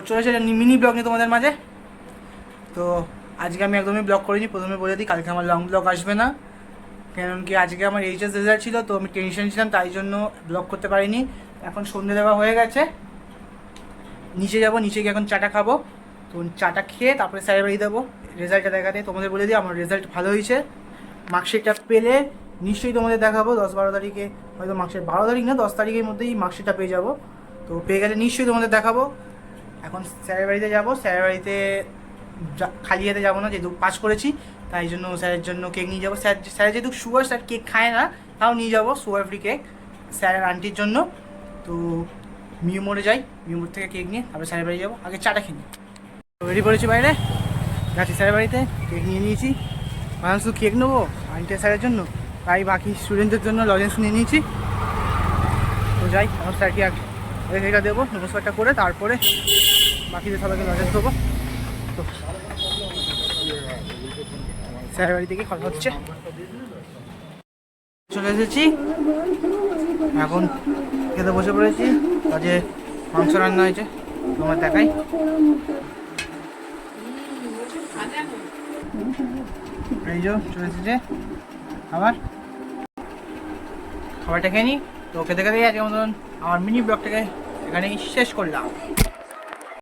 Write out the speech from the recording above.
চলে এসে mini blog নিয়ে তোমাদের মাঝে। তো আজকে আমি একদমই ব্লগ করিনি, প্রথমে বলে দিই কালকে আমার লং ব্লগ আসবে না, কারণ কি আজকে আমার এইচএস রেজাল্ট ছিল, তো আমি টেনশন ছিলাম, তাই জন্য ব্লগ করতে পারিনি। এখন সন্ধ্যে দেওয়া হয়ে গেছে, নিচে যাব, নিচে গিয়ে এখন চাটা খাবো। তো চাটা খেয়ে তারপরে স্যারের বাড়ি দেবো রেজাল্টটা দেখাতে। তোমাদের বলে দিই আমার রেজাল্ট ভালো হয়েছে। মার্কশিটটা পেলে নিশ্চয়ই তোমাদের দেখাবো 10-12 তারিখে, হয়তো মার্কশিট 12 তারিখ না 10 তারিখের মধ্যেই মার্কশিটটা পেয়ে যাবো। তো পেয়ে গেলে নিশ্চয়ই তোমাদের দেখাবো। এখন স্যারের বাড়িতে যাবো, স্যারের বাড়িতে খালি হাতে যাবো না, যেহেতু পাস করেছি, তাই জন্য স্যারের জন্য কেক নিয়ে যাবো। স্যার যেহেতু সুগার, স্যার কেক খায় না, তাও নিয়ে যাবো সুগার ফ্রি কেক স্যারের আন্টির জন্য। তো মিউ মোড়ে যাই, মিউ মোড় থেকে কেক নিয়ে তারপরে স্যারের বাড়ি যাবো। আগে চাটা খেয়ে নিই। রেডি করেছি, বাইরে যাচ্ছি স্যারের বাড়িতে। কেক নিয়ে নিয়েছি, ভাবলাম শুধু কেক নেবো আন্টি স্যারের জন্য, তাই বাকি স্টুডেন্টদের জন্য লজেন্স নিয়ে নিয়েছি। তো যাই, আমার স্যারকে এটা দেবো, নমস্কারটা করে তারপরে বাকিদের সবাইকে লজেন্স দেবো। তো স্যারের বাড়ি থেকে কথা হচ্ছে। চলে এসেছি, এখন খেতে বসে পড়েছি। আজকে মাংস রান্না হয়েছে, তোমার দেখাই। এই যে চলে এসেছে খাবারটা খেয়ে নিই। তো খেতে খেতেই আজকে মতন আমার মিনি ব্লগটাকে এখানেই শেষ করলাম।